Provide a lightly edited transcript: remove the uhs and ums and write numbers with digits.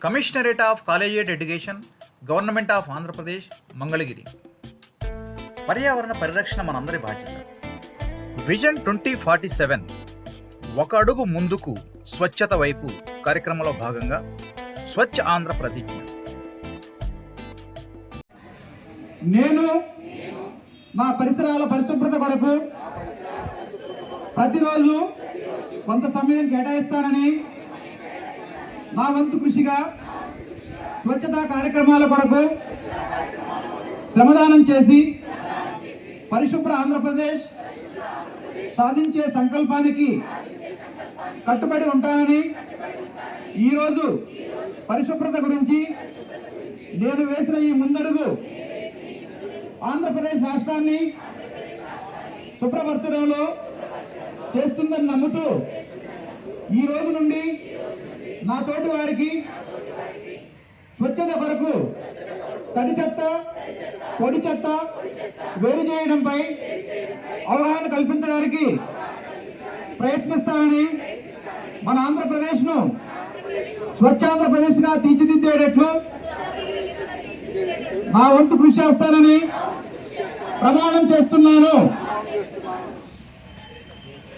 Commissionerate of collegiate education, government of Andhra Pradesh, Mangalagiri. పర్యావరణ పరిరక్షణ మనందరి బాధ్యత. విజన్ 2047 ఒక అడుగు ముందుకు స్వచ్ఛత వైపు కార్యక్రమంలో భాగంగా స్వచ్ఛ ఆంధ్ర ప్రతిజ్ఞ. నేను మా పరిసరాల పరిశుభ్రత కొరకు ప్రతిరోజు కొంత సమయం కేటాయిస్తానని, నా వంతు కృషిగా స్వచ్ఛతా కార్యక్రమాల కొరకు శ్రమదానం చేసి పరిశుభ్ర ఆంధ్రప్రదేశ్ సాధించే సంకల్పానికి కట్టుబడి ఉంటానని, ఈరోజు పరిశుభ్రత గురించి నేను వేసిన ఈ ముందడుగు ఆంధ్రప్రదేశ్ రాష్ట్రాన్ని శుభ్రపరచడంలో చేస్తుందని నమ్ముతూ ఈ రోజు నుండి నా తోటి వారికి స్వచ్ఛత కొరకు తడి చెత్త, పొడి చెత్త వేరు చేయడంపై అవగాహన కల్పించడానికి ప్రయత్నిస్తానని, మన ఆంధ్రప్రదేశ్ను స్వచ్ఛాంధ్రప్రదేశ్గా తీర్చిదిద్దేటట్లు నా వంతు కృషి చేస్తానని ప్రమాణం చేస్తున్నాను.